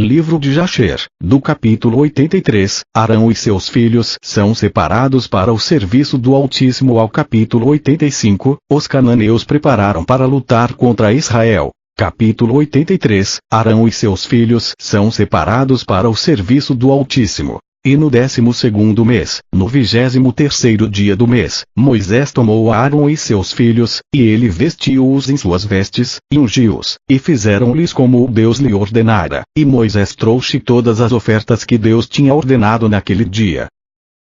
Livro de Jasher, do capítulo 83, Arão e seus filhos são separados para o serviço do Altíssimo. Ao capítulo 85, os cananeus prepararam para lutar contra Israel. Capítulo 83, Arão e seus filhos são separados para o serviço do Altíssimo. E no 12º mês, no 23º dia do mês, Moisés tomou Arão e seus filhos, e ele vestiu-os em suas vestes, e ungiu-os, e fizeram-lhes como o Deus lhe ordenara, e Moisés trouxe todas as ofertas que Deus tinha ordenado naquele dia.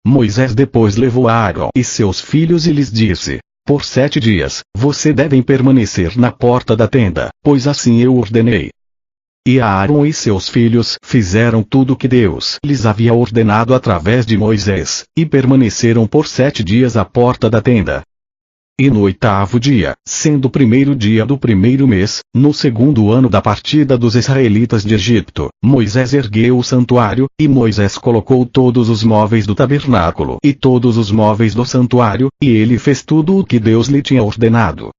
Moisés depois levou Arão e seus filhos e lhes disse: por 7 dias, vocês devem permanecer na porta da tenda, pois assim eu ordenei. E Arão e seus filhos fizeram tudo o que Deus lhes havia ordenado através de Moisés, e permaneceram por 7 dias à porta da tenda. E no 8º dia, sendo o 1º dia do 1º mês, no 2º ano da partida dos israelitas de Egito, Moisés ergueu o santuário, e Moisés colocou todos os móveis do tabernáculo e todos os móveis do santuário, e ele fez tudo o que Deus lhe tinha ordenado.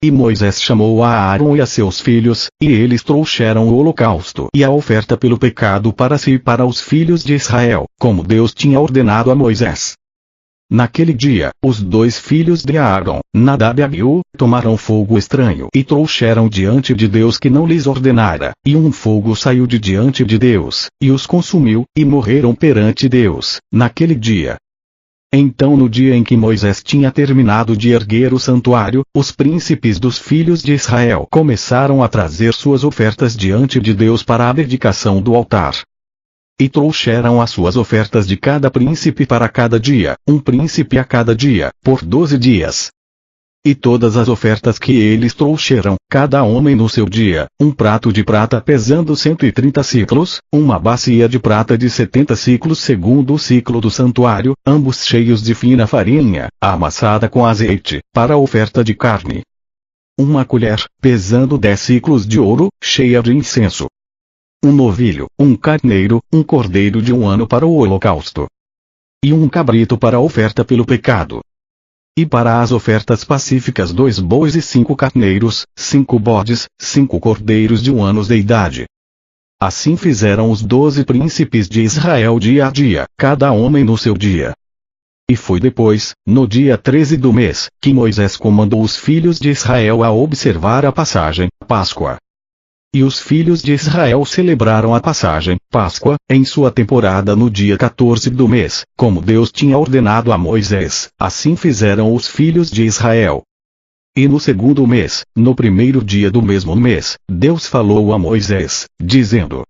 E Moisés chamou a Arão e a seus filhos, e eles trouxeram o holocausto e a oferta pelo pecado para si e para os filhos de Israel, como Deus tinha ordenado a Moisés. Naquele dia, os 2 filhos de Arão, Nadab e Abiú, tomaram fogo estranho e trouxeram diante de Deus que não lhes ordenara, e um fogo saiu de diante de Deus, e os consumiu, e morreram perante Deus, naquele dia. Então no dia em que Moisés tinha terminado de erguer o santuário, os príncipes dos filhos de Israel começaram a trazer suas ofertas diante de Deus para a dedicação do altar. E trouxeram as suas ofertas de cada príncipe para cada dia, um príncipe a cada dia, por 12 dias. E todas as ofertas que eles trouxeram, cada homem no seu dia, um prato de prata pesando 130 siclos, uma bacia de prata de 70 siclos segundo o ciclo do santuário, ambos cheios de fina farinha, amassada com azeite, para a oferta de carne. Uma colher, pesando 10 siclos de ouro, cheia de incenso. Um novilho, um carneiro, um cordeiro de 1 ano para o holocausto. E um cabrito para a oferta pelo pecado. E para as ofertas pacíficas 2 bois e 5 carneiros, 5 bodes, 5 cordeiros de 1 ano de idade. Assim fizeram os 12 príncipes de Israel dia a dia, cada homem no seu dia. E foi depois, no dia 13 do mês, que Moisés comandou os filhos de Israel a observar a passagem, Páscoa. E os filhos de Israel celebraram a passagem, Páscoa, em sua temporada no dia 14 do mês, como Deus tinha ordenado a Moisés, assim fizeram os filhos de Israel. E no 2º mês, no 1º dia do mesmo mês, Deus falou a Moisés, dizendo: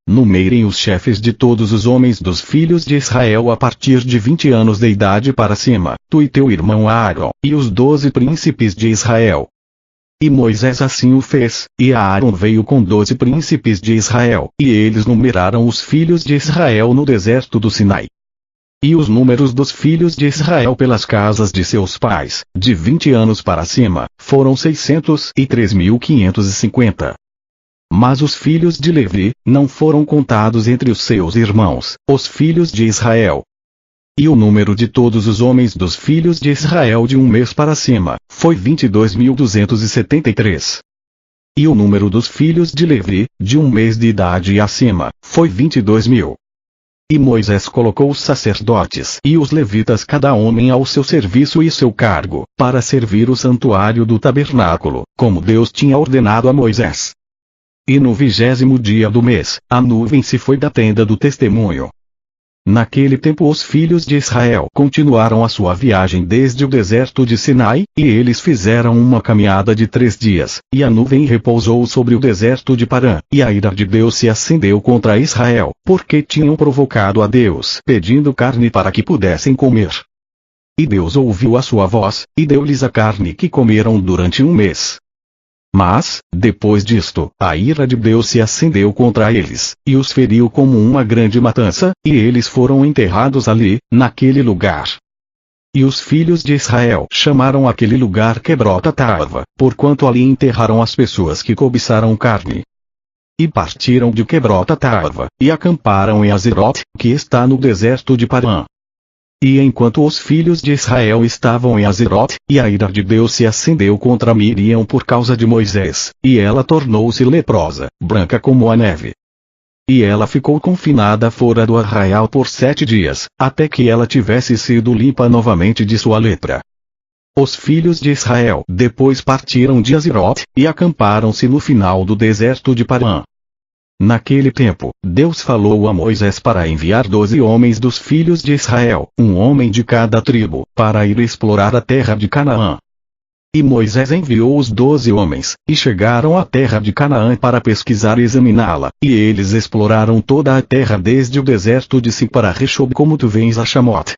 numerem os chefes de todos os homens dos filhos de Israel a partir de 20 anos de idade para cima, tu e teu irmão Arão, e os 12 príncipes de Israel. E Moisés assim o fez, e Arão veio com 12 príncipes de Israel, e eles numeraram os filhos de Israel no deserto do Sinai. E os números dos filhos de Israel pelas casas de seus pais, de 20 anos para cima, foram 603.550. Mas os filhos de Levi, não foram contados entre os seus irmãos, os filhos de Israel. E o número de todos os homens dos filhos de Israel de 1 mês para cima, foi 22.273. E o número dos filhos de Levi, de 1 mês de idade e acima, foi 22.000. E Moisés colocou os sacerdotes e os levitas cada homem ao seu serviço e seu cargo, para servir o santuário do tabernáculo, como Deus tinha ordenado a Moisés. E no 20º dia do mês, a nuvem se foi da tenda do testemunho. Naquele tempo os filhos de Israel continuaram a sua viagem desde o deserto de Sinai, e eles fizeram uma caminhada de 3 dias, e a nuvem repousou sobre o deserto de Parã, e a ira de Deus se acendeu contra Israel, porque tinham provocado a Deus pedindo carne para que pudessem comer. E Deus ouviu a sua voz, e deu-lhes a carne que comeram durante 1 mês. Mas, depois disto, a ira de Deus se acendeu contra eles, e os feriu como uma grande matança, e eles foram enterrados ali, naquele lugar. E os filhos de Israel chamaram aquele lugar Quebrota Taava, porquanto ali enterraram as pessoas que cobiçaram carne. E partiram de Quebrota Taava, e acamparam em Azerote, que está no deserto de Parã. E enquanto os filhos de Israel estavam em Azerote, e a ira de Deus se acendeu contra Miriam por causa de Moisés, e ela tornou-se leprosa, branca como a neve. e ela ficou confinada fora do arraial por 7 dias, até que ela tivesse sido limpa novamente de sua lepra. Os filhos de Israel depois partiram de Azirote, e acamparam-se no final do deserto de Parã. Naquele tempo, Deus falou a Moisés para enviar 12 homens dos filhos de Israel, um homem de cada tribo, para ir explorar a terra de Canaã. E Moisés enviou os 12 homens, e chegaram à terra de Canaã para pesquisar e examiná-la, e eles exploraram toda a terra desde o deserto de Sim para Rechob como tu vens a Chamote.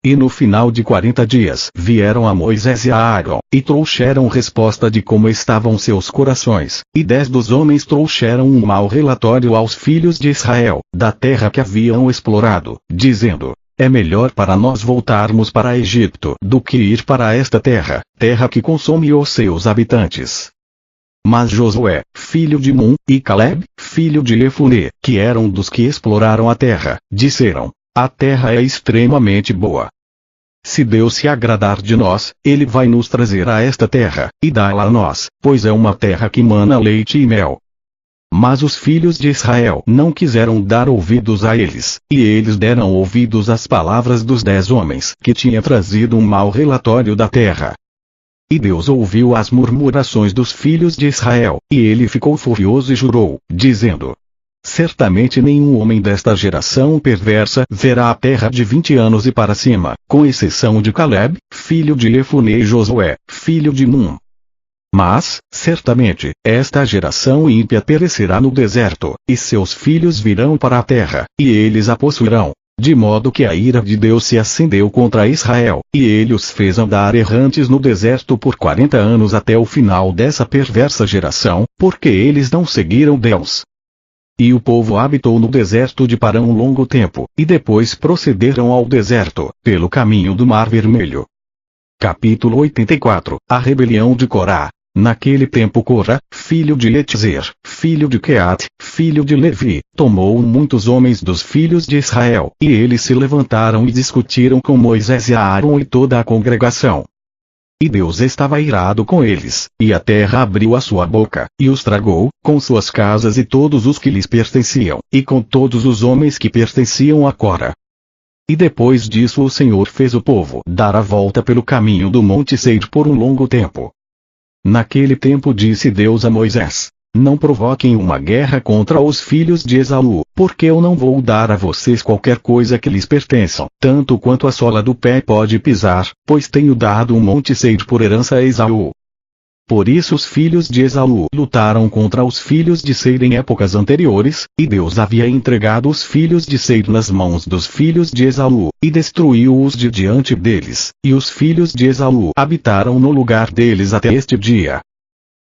E no final de 40 dias vieram a Moisés e a Arão, e trouxeram resposta de como estavam seus corações, e 10 dos homens trouxeram um mau relatório aos filhos de Israel, da terra que haviam explorado, dizendo: é melhor para nós voltarmos para Egito do que ir para esta terra, terra que consome os seus habitantes. Mas Josué, filho de Nun, e Caleb, filho de Jefune, que eram dos que exploraram a terra, disseram: a terra é extremamente boa. Se Deus se agradar de nós, Ele vai nos trazer a esta terra, e dá-la a nós, pois é uma terra que mana leite e mel. Mas os filhos de Israel não quiseram dar ouvidos a eles, e eles deram ouvidos às palavras dos 10 homens que tinha trazido um mau relatório da terra. E Deus ouviu as murmurações dos filhos de Israel, e ele ficou furioso e jurou, dizendo: certamente nenhum homem desta geração perversa verá a terra de 20 anos e para cima, com exceção de Caleb, filho de Jefune e Josué, filho de Nun. Mas, certamente, esta geração ímpia perecerá no deserto, e seus filhos virão para a terra, e eles a possuirão. De modo que a ira de Deus se acendeu contra Israel, e ele os fez andar errantes no deserto por 40 anos até o final dessa perversa geração, porque eles não seguiram Deus. E o povo habitou no deserto de Parã um longo tempo, e depois procederam ao deserto, pelo caminho do Mar Vermelho. Capítulo 84 A rebelião de Corá. Naquele tempo Corá, filho de Etzer, filho de Queate, filho de Levi, tomou muitos homens dos filhos de Israel, e eles se levantaram e discutiram com Moisés e Arão e toda a congregação. E Deus estava irado com eles, e a terra abriu a sua boca, e os tragou, com suas casas e todos os que lhes pertenciam, e com todos os homens que pertenciam a Corá. E depois disso o Senhor fez o povo dar a volta pelo caminho do Monte Seir por um longo tempo. Naquele tempo disse Deus a Moisés: não provoquem uma guerra contra os filhos de Esaú, porque eu não vou dar a vocês qualquer coisa que lhes pertençam, tanto quanto a sola do pé pode pisar, pois tenho dado o Monte Seir por herança a Esaú. Por isso os filhos de Esaú lutaram contra os filhos de Seir em épocas anteriores, e Deus havia entregado os filhos de Seir nas mãos dos filhos de Esaú, e destruiu-os de diante deles, e os filhos de Esaú habitaram no lugar deles até este dia.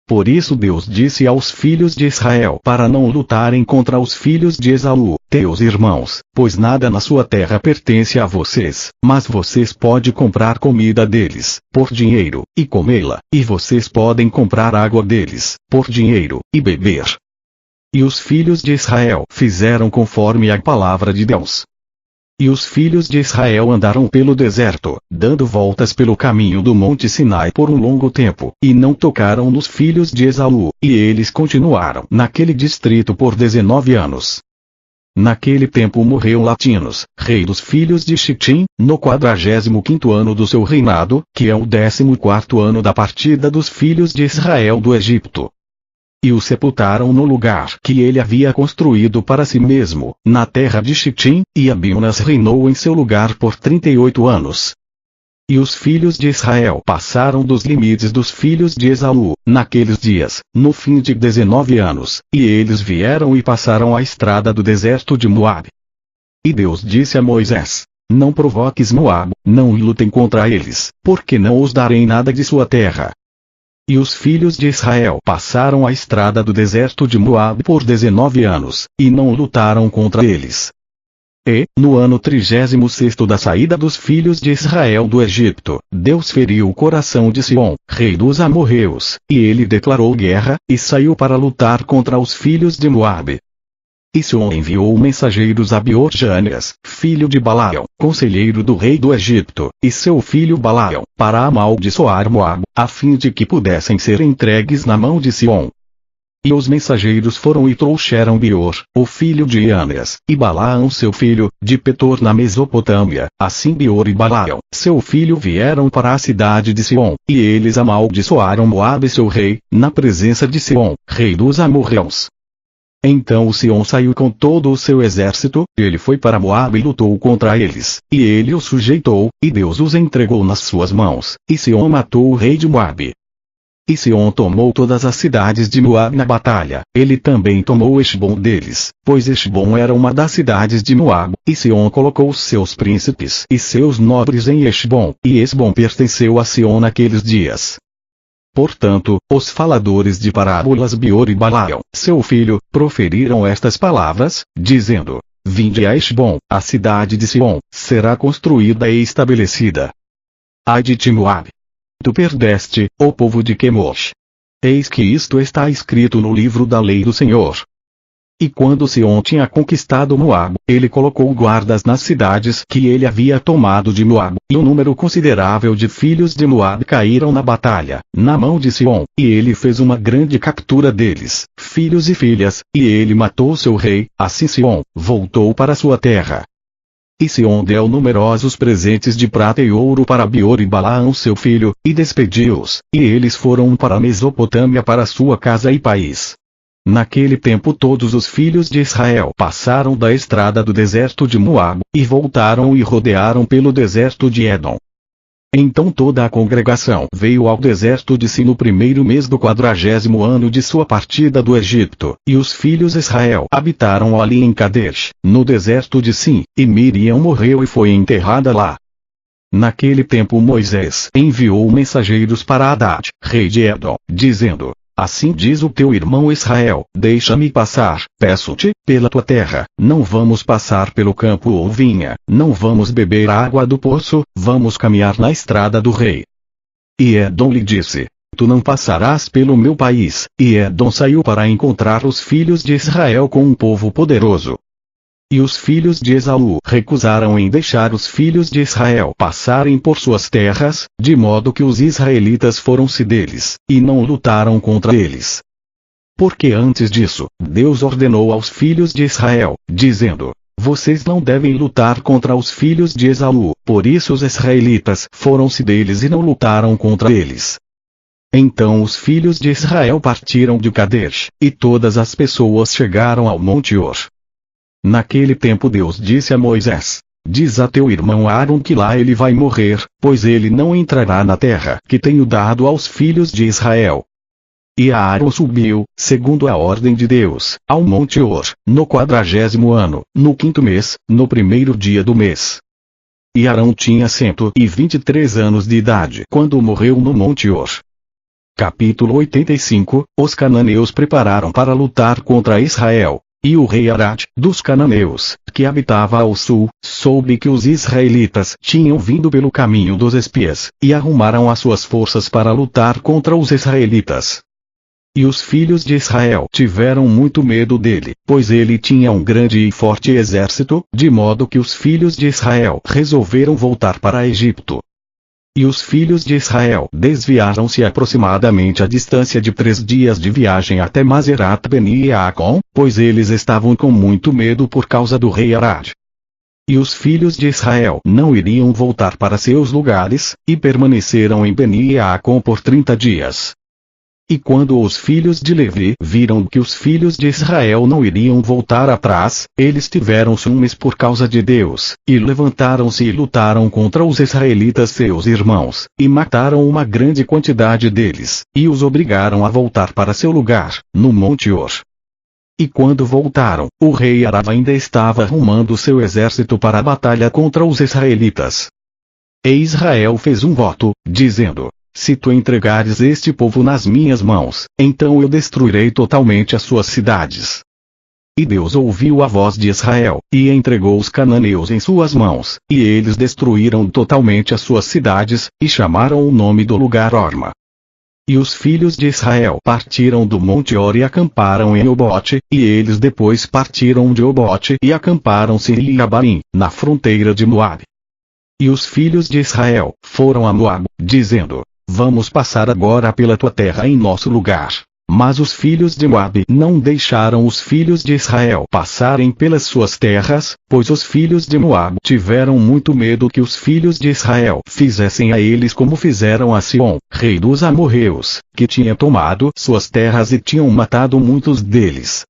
Por isso Deus disse aos filhos de Israel para não lutarem contra os filhos de Esaú, teus irmãos, pois nada na sua terra pertence a vocês, mas vocês podem comprar comida deles, por dinheiro, e comê-la, e vocês podem comprar água deles, por dinheiro, e beber. E os filhos de Israel fizeram conforme a palavra de Deus. E os filhos de Israel andaram pelo deserto, dando voltas pelo caminho do Monte Sinai por um longo tempo, e não tocaram nos filhos de Esaú, e eles continuaram naquele distrito por 19 anos. Naquele tempo morreu Latinos, rei dos filhos de Chitim, no 45º ano do seu reinado, que é o 14º ano da partida dos filhos de Israel do Egito. E o sepultaram no lugar que ele havia construído para si mesmo, na terra de Chitim, e Abiúnas reinou em seu lugar por 38 anos. E os filhos de Israel passaram dos limites dos filhos de Esaú, naqueles dias, no fim de 19 anos, e eles vieram e passaram a estrada do deserto de Moabe. E Deus disse a Moisés: não provoques Moabe, não lutem contra eles, porque não os darei nada de sua terra. E os filhos de Israel passaram a estrada do deserto de Moabe por 19 anos, e não lutaram contra eles. E, no ano 36º da saída dos filhos de Israel do Egito, Deus feriu o coração de Sion, rei dos amorreus, e ele declarou guerra, e saiu para lutar contra os filhos de Moabe. E Sion enviou mensageiros a Beor-Jânias, filho de Balaão, conselheiro do rei do Egito, e seu filho Balaão, para amaldiçoar Moabe, a fim de que pudessem ser entregues na mão de Sion. E os mensageiros foram e trouxeram Beor, o filho de Aneas, e Balaão seu filho, de Petor na Mesopotâmia. Assim Beor e Balaão, seu filho vieram para a cidade de Sion, e eles amaldiçoaram Moabe seu rei, na presença de Sion, rei dos amorreus. Então o Sion saiu com todo o seu exército, ele foi para Moabe e lutou contra eles, e ele os sujeitou, e Deus os entregou nas suas mãos, e Sion matou o rei de Moabe. E Sion tomou todas as cidades de Moabe na batalha, ele também tomou Hesbom deles, pois Hesbom era uma das cidades de Moabe, e Sion colocou seus príncipes e seus nobres em Hesbom, e Hesbom pertenceu a Sion naqueles dias. Portanto, os faladores de parábolas Beor e Balaão, seu filho, proferiram estas palavras, dizendo: Vinde a Hesbom, a cidade de Sion, será construída e estabelecida. Ai de ti Moabe! Tu perdeste, ó povo de Quemosh. Eis que isto está escrito no livro da lei do Senhor. E quando Sion tinha conquistado Moabe, ele colocou guardas nas cidades que ele havia tomado de Moabe, e um número considerável de filhos de Moabe caíram na batalha, na mão de Sion, e ele fez uma grande captura deles, filhos e filhas, e ele matou seu rei. Assim Sion voltou para sua terra. E Sion deu numerosos presentes de prata e ouro para Beor e Balaão seu filho, e despediu-os, e eles foram para a Mesopotâmia para sua casa e país. Naquele tempo todos os filhos de Israel passaram da estrada do deserto de Moabe, e voltaram e rodearam pelo deserto de Edom. Então toda a congregação veio ao deserto de Sin no primeiro mês do 40º ano de sua partida do Egito, e os filhos de Israel habitaram ali em Kadesh, no deserto de Sin, e Miriam morreu e foi enterrada lá. Naquele tempo Moisés enviou mensageiros para Haddad, rei de Edom, dizendo: Assim diz o teu irmão Israel, deixa-me passar, peço-te, pela tua terra, não vamos passar pelo campo ou vinha, não vamos beber água do poço, vamos caminhar na estrada do rei. E Edom lhe disse: Tu não passarás pelo meu país, e Edom saiu para encontrar os filhos de Israel com um povo poderoso. E os filhos de Esaú recusaram em deixar os filhos de Israel passarem por suas terras, de modo que os israelitas foram-se deles, e não lutaram contra eles. Porque antes disso, Deus ordenou aos filhos de Israel, dizendo: Vocês não devem lutar contra os filhos de Esaú, por isso os israelitas foram-se deles e não lutaram contra eles. Então os filhos de Israel partiram de Kadesh, e todas as pessoas chegaram ao Monte Hor. Naquele tempo Deus disse a Moisés: Diz a teu irmão Aaron que lá ele vai morrer, pois ele não entrará na terra que tenho dado aos filhos de Israel. E Aaron subiu, segundo a ordem de Deus, ao Monte Hor, no 40º ano, no 5º mês, no primeiro dia do mês. E Arão tinha 123 anos de idade quando morreu no Monte Hor. Capítulo 85. Os cananeus prepararam para lutar contra Israel. E o rei Arad, dos cananeus, que habitava ao sul, soube que os israelitas tinham vindo pelo caminho dos espias, e arrumaram as suas forças para lutar contra os israelitas. E os filhos de Israel tiveram muito medo dele, pois ele tinha um grande e forte exército, de modo que os filhos de Israel resolveram voltar para Egipto. E os filhos de Israel desviaram-se aproximadamente a distância de 3 dias de viagem até Mazerat Beni Yaacon, pois eles estavam com muito medo por causa do rei Arad. E os filhos de Israel não iriam voltar para seus lugares, e permaneceram em Beni Yaacon por 30 dias. E quando os filhos de Levi viram que os filhos de Israel não iriam voltar atrás, eles tiveram ciúmes por causa de Deus, e levantaram-se e lutaram contra os israelitas seus irmãos, e mataram uma grande quantidade deles, e os obrigaram a voltar para seu lugar, no Monte Hor. E quando voltaram, o rei Arad ainda estava arrumando seu exército para a batalha contra os israelitas. E Israel fez um voto, dizendo: Se tu entregares este povo nas minhas mãos, então eu destruirei totalmente as suas cidades. E Deus ouviu a voz de Israel, e entregou os cananeus em suas mãos, e eles destruíram totalmente as suas cidades, e chamaram o nome do lugar Horma. E os filhos de Israel partiram do Monte Hor e acamparam em Obote, e eles depois partiram de Obote e acamparam-se em Abarim, na fronteira de Moabe. E os filhos de Israel foram a Moabe, dizendo: Vamos passar agora pela tua terra em nosso lugar. Mas os filhos de Moabe não deixaram os filhos de Israel passarem pelas suas terras, pois os filhos de Moabe tiveram muito medo que os filhos de Israel fizessem a eles como fizeram a Sion, rei dos amorreus, que tinha tomado suas terras e tinham matado muitos deles.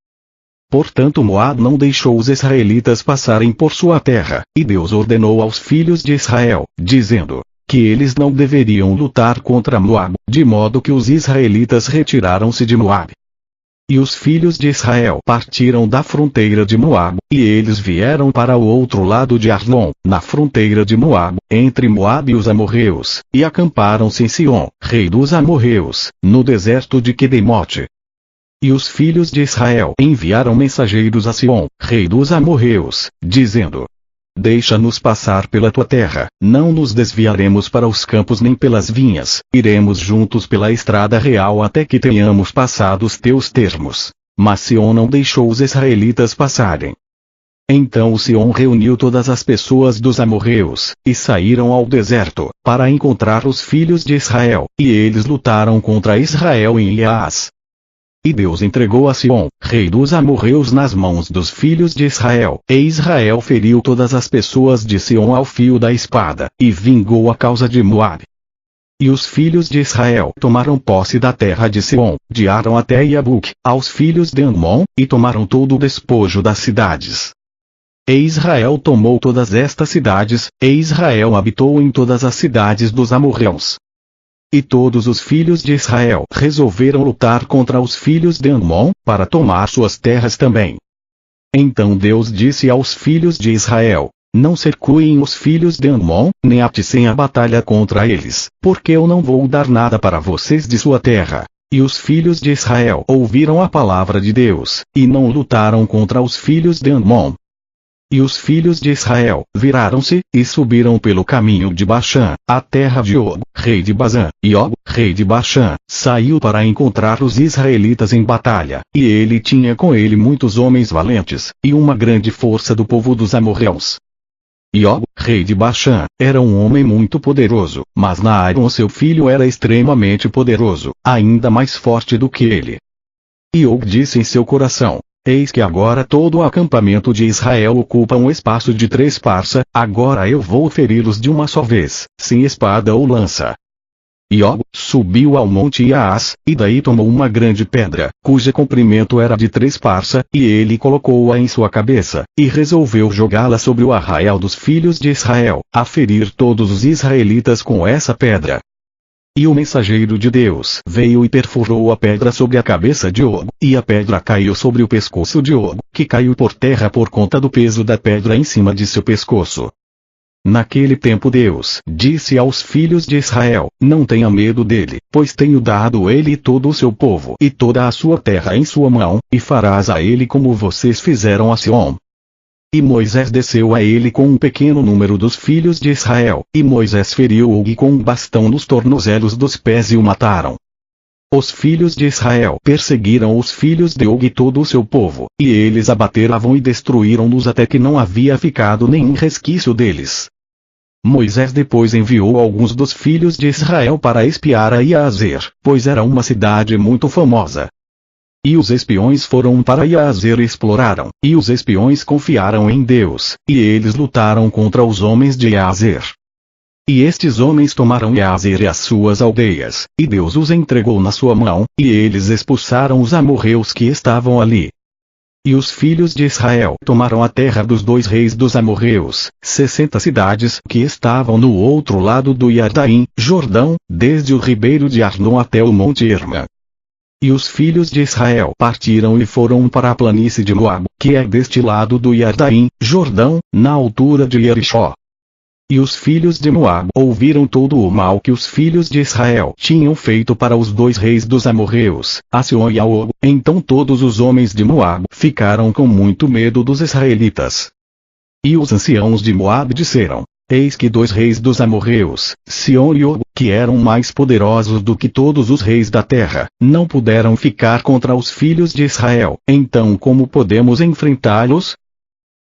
Portanto Moabe não deixou os israelitas passarem por sua terra, e Deus ordenou aos filhos de Israel, dizendo que eles não deveriam lutar contra Moabe, de modo que os israelitas retiraram-se de Moabe. E os filhos de Israel partiram da fronteira de Moabe, e eles vieram para o outro lado de Arnon, na fronteira de Moabe, entre Moabe e os amorreus, e acamparam-se em Sion, rei dos amorreus, no deserto de Quedemote. E os filhos de Israel enviaram mensageiros a Sion, rei dos amorreus, dizendo: deixa-nos passar pela tua terra, não nos desviaremos para os campos nem pelas vinhas, iremos juntos pela estrada real até que tenhamos passado os teus termos. Mas Sion não deixou os israelitas passarem. Então o Sion reuniu todas as pessoas dos amorreus, e saíram ao deserto, para encontrar os filhos de Israel, e eles lutaram contra Israel em Iás. E Deus entregou a Sion, rei dos amorreus nas mãos dos filhos de Israel, e Israel feriu todas as pessoas de Sion ao fio da espada, e vingou a causa de Moabe. E os filhos de Israel tomaram posse da terra de Sion, de Aram até Iabuque, aos filhos de Amon, e tomaram todo o despojo das cidades. E Israel tomou todas estas cidades, e Israel habitou em todas as cidades dos amorreus. E todos os filhos de Israel resolveram lutar contra os filhos de Amon, para tomar suas terras também. Então Deus disse aos filhos de Israel: não cercuem os filhos de Amon, nem aticem a batalha contra eles, porque eu não vou dar nada para vocês de sua terra. E os filhos de Israel ouviram a palavra de Deus, e não lutaram contra os filhos de Amon. E os filhos de Israel viraram-se, e subiram pelo caminho de Baxã, a terra de Og, rei de Bazã, e Og, rei de Baxã, saiu para encontrar os israelitas em batalha, e ele tinha com ele muitos homens valentes, e uma grande força do povo dos amorreus. E Og, rei de Baxã, era um homem muito poderoso, mas Naaron seu filho era extremamente poderoso, ainda mais forte do que ele. E Og disse em seu coração: eis que agora todo o acampamento de Israel ocupa um espaço de 3 parsa, agora eu vou feri-los de uma só vez, sem espada ou lança. E Og subiu ao monte Iás, e daí tomou uma grande pedra, cujo comprimento era de 3 parsa, e ele colocou-a em sua cabeça, e resolveu jogá-la sobre o arraial dos filhos de Israel, a ferir todos os israelitas com essa pedra. E o mensageiro de Deus veio e perfurou a pedra sobre a cabeça de Og, e a pedra caiu sobre o pescoço de Og, que caiu por terra por conta do peso da pedra em cima de seu pescoço. Naquele tempo Deus disse aos filhos de Israel: não tenha medo dele, pois tenho dado ele e todo o seu povo e toda a sua terra em sua mão, e farás a ele como vocês fizeram a Sion. E Moisés desceu a ele com um pequeno número dos filhos de Israel, e Moisés feriu Og com um bastão nos tornozelos dos pés e o mataram. Os filhos de Israel perseguiram os filhos de Og e todo o seu povo, e eles abateram e destruíram-nos até que não havia ficado nenhum resquício deles. Moisés depois enviou alguns dos filhos de Israel para espiar a Iazer, pois era uma cidade muito famosa. E os espiões foram para Iazer e exploraram, e os espiões confiaram em Deus, e eles lutaram contra os homens de Iazer. E estes homens tomaram Iazer e as suas aldeias, e Deus os entregou na sua mão, e eles expulsaram os amorreus que estavam ali. E os filhos de Israel tomaram a terra dos 2 reis dos amorreus, 60 cidades que estavam no outro lado do Iardaim, Jordão, desde o ribeiro de Arnon até o monte Hermã. E os filhos de Israel partiram e foram para a planície de Moabe, que é deste lado do Iardaim, Jordão, na altura de Jericó. E os filhos de Moabe ouviram todo o mal que os filhos de Israel tinham feito para os 2 reis dos amorreus, a Sion e a Og. Então todos os homens de Moabe ficaram com muito medo dos israelitas. E os anciãos de Moabe disseram: eis que 2 reis dos amorreus, Sion e Og, que eram mais poderosos do que todos os reis da terra, não puderam ficar contra os filhos de Israel, então como podemos enfrentá-los?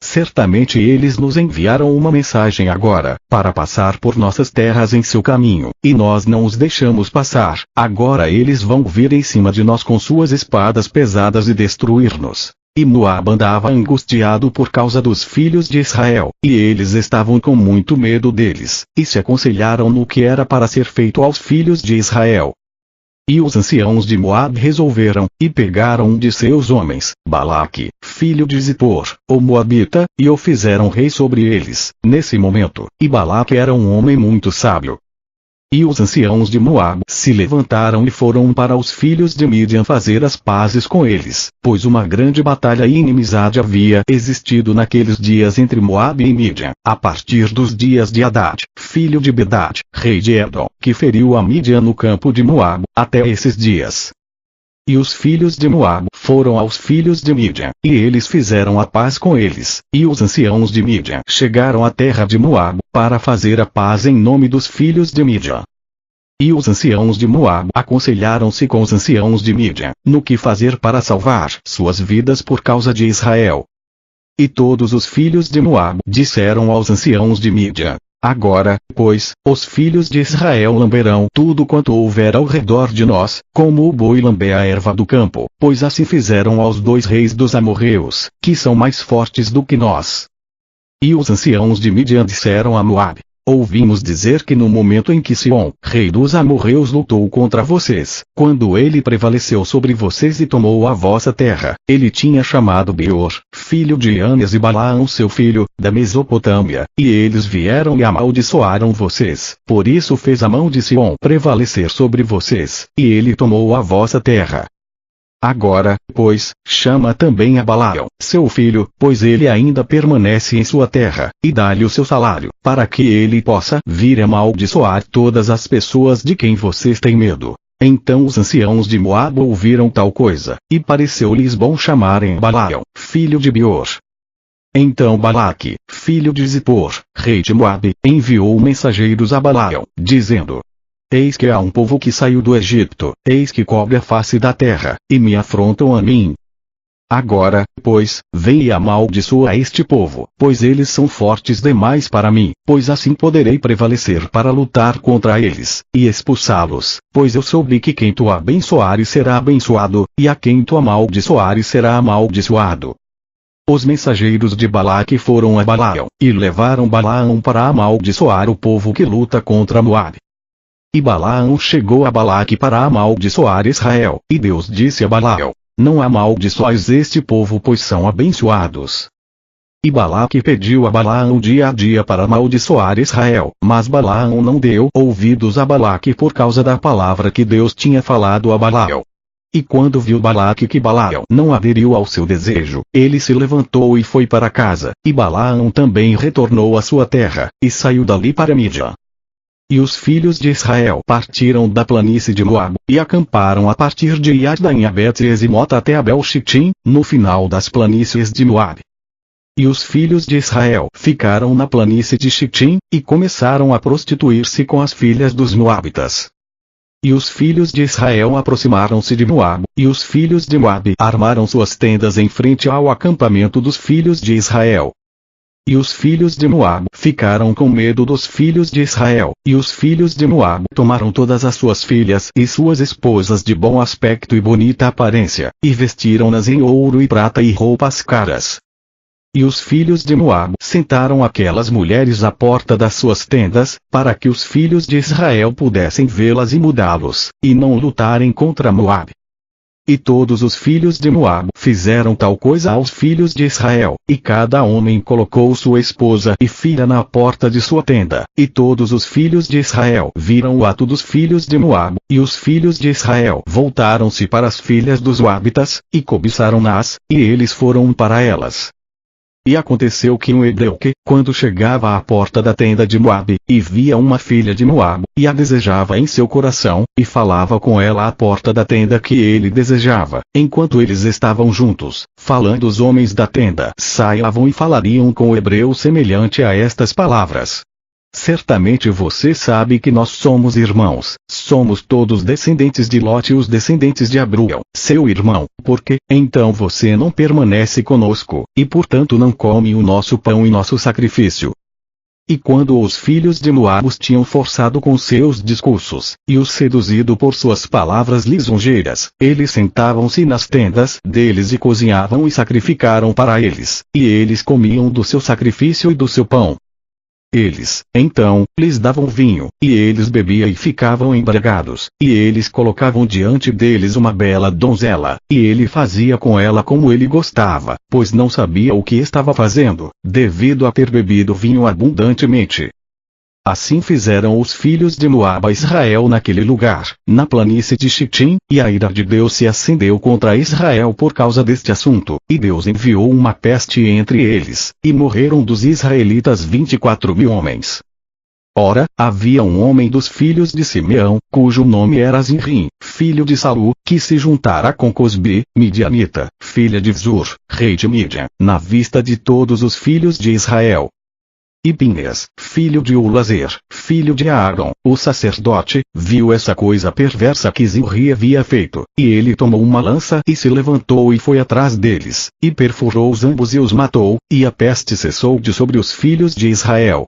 Certamente eles nos enviaram uma mensagem agora, para passar por nossas terras em seu caminho, e nós não os deixamos passar. Agora eles vão vir em cima de nós com suas espadas pesadas e destruir-nos. E Moabe andava angustiado por causa dos filhos de Israel, e eles estavam com muito medo deles, e se aconselharam no que era para ser feito aos filhos de Israel. E os anciãos de Moabe resolveram, e pegaram um de seus homens, Balaque, filho de Zippor, o Moabita, e o fizeram rei sobre eles, nesse momento, e Balaque era um homem muito sábio. E os anciãos de Moabe se levantaram e foram para os filhos de Midian fazer as pazes com eles, pois uma grande batalha e inimizade havia existido naqueles dias entre Moabe e Midian, a partir dos dias de Hadad, filho de Bedad, rei de Edom, que feriu a Midian no campo de Moabe, até esses dias. E os filhos de Moabe foram aos filhos de Midian, e eles fizeram a paz com eles, e os anciãos de Midian chegaram à terra de Moabe, para fazer a paz em nome dos filhos de Midian. E os anciãos de Moabe aconselharam-se com os anciãos de Midian, no que fazer para salvar suas vidas por causa de Israel. E todos os filhos de Moabe disseram aos anciãos de Midian: agora, pois, os filhos de Israel lamberão tudo quanto houver ao redor de nós, como o boi lambe a erva do campo, pois assim fizeram aos 2 reis dos amorreus, que são mais fortes do que nós. E os anciãos de Midian disseram a Moabe: ouvimos dizer que no momento em que Sion, rei dos amorreus, lutou contra vocês, quando ele prevaleceu sobre vocês e tomou a vossa terra, ele tinha chamado Beor, filho de Anes, e Balaão seu filho, da Mesopotâmia, e eles vieram e amaldiçoaram vocês. Por isso fez a mão de Sion prevalecer sobre vocês, e ele tomou a vossa terra. Agora, pois, chama também a Balaão, seu filho, pois ele ainda permanece em sua terra, e dá-lhe o seu salário, para que ele possa vir amaldiçoar todas as pessoas de quem vocês têm medo. Então os anciãos de Moabe ouviram tal coisa, e pareceu-lhes bom chamarem Balaão, filho de Beor. Então Balaque, filho de Zippor, rei de Moabe, enviou mensageiros a Balaão, dizendo: eis que há um povo que saiu do Egito, eis que cobre a face da terra, e me afrontam a mim. Agora, pois, vem e amaldiçoa este povo, pois eles são fortes demais para mim, pois assim poderei prevalecer para lutar contra eles, e expulsá-los, pois eu soube que quem tu abençoares será abençoado, e a quem tu amaldiçoares será amaldiçoado. Os mensageiros de Balaque foram a Balaão, e levaram Balaão para amaldiçoar o povo que luta contra Moabe. E Balaão chegou a Balaque para amaldiçoar Israel, e Deus disse a Balaão: não amaldiçoais este povo, pois são abençoados. E Balaque pediu a Balaão dia a dia para amaldiçoar Israel, mas Balaão não deu ouvidos a Balaque por causa da palavra que Deus tinha falado a Balaão. E quando viu Balaque que Balaão não aderiu ao seu desejo, ele se levantou e foi para casa, e Balaão também retornou à sua terra, e saiu dali para Midian. E os filhos de Israel partiram da planície de Moabe, e acamparam a partir de Iasda em Abete-Ezimota até Abel-Shitim, no final das planícies de Moabe. E os filhos de Israel ficaram na planície de Shitim, e começaram a prostituir-se com as filhas dos Moabitas. E os filhos de Israel aproximaram-se de Moabe, e os filhos de Moabe armaram suas tendas em frente ao acampamento dos filhos de Israel. E os filhos de Moabe ficaram com medo dos filhos de Israel, e os filhos de Moabe tomaram todas as suas filhas e suas esposas de bom aspecto e bonita aparência, e vestiram-nas em ouro e prata e roupas caras. E os filhos de Moabe sentaram aquelas mulheres à porta das suas tendas, para que os filhos de Israel pudessem vê-las e mudá-los, e não lutarem contra Moabe. E todos os filhos de Moabe fizeram tal coisa aos filhos de Israel, e cada homem colocou sua esposa e filha na porta de sua tenda, e todos os filhos de Israel viram o ato dos filhos de Moabe, e os filhos de Israel voltaram-se para as filhas dos Moabitas, e cobiçaram-nas, e eles foram para elas. E aconteceu que um hebreu que, quando chegava à porta da tenda de Moabe, e via uma filha de Moabe, e a desejava em seu coração, e falava com ela à porta da tenda que ele desejava, enquanto eles estavam juntos, falando, os homens da tenda saiavam e falariam com o hebreu semelhante a estas palavras: Certamente você sabe que nós somos irmãos, somos todos descendentes de Lote e os descendentes de Abruel, seu irmão, porque, então você não permanece conosco, e portanto não come o nosso pão e nosso sacrifício. E quando os filhos de Moabe os tinham forçado com seus discursos, e os seduzido por suas palavras lisonjeiras, eles sentavam-se nas tendas deles e cozinhavam e sacrificaram para eles, e eles comiam do seu sacrifício e do seu pão. Eles, então, lhes davam vinho, e eles bebiam e ficavam embriagados, e eles colocavam diante deles uma bela donzela, e ele fazia com ela como ele gostava, pois não sabia o que estava fazendo, devido a ter bebido vinho abundantemente. Assim fizeram os filhos de Moabe a Israel naquele lugar, na planície de Chitim, e a ira de Deus se acendeu contra Israel por causa deste assunto, e Deus enviou uma peste entre eles, e morreram dos israelitas 24.000 homens. Ora, havia um homem dos filhos de Simeão, cujo nome era Zinrim, filho de Salu, que se juntara com Cosbi, midianita, filha de Zur, rei de Midian, na vista de todos os filhos de Israel. E Pinhas, filho de Ulazer, filho de Aaron, o sacerdote, viu essa coisa perversa que Zinri havia feito, e ele tomou uma lança e se levantou e foi atrás deles, e perfurou os ambos e os matou, e a peste cessou de sobre os filhos de Israel.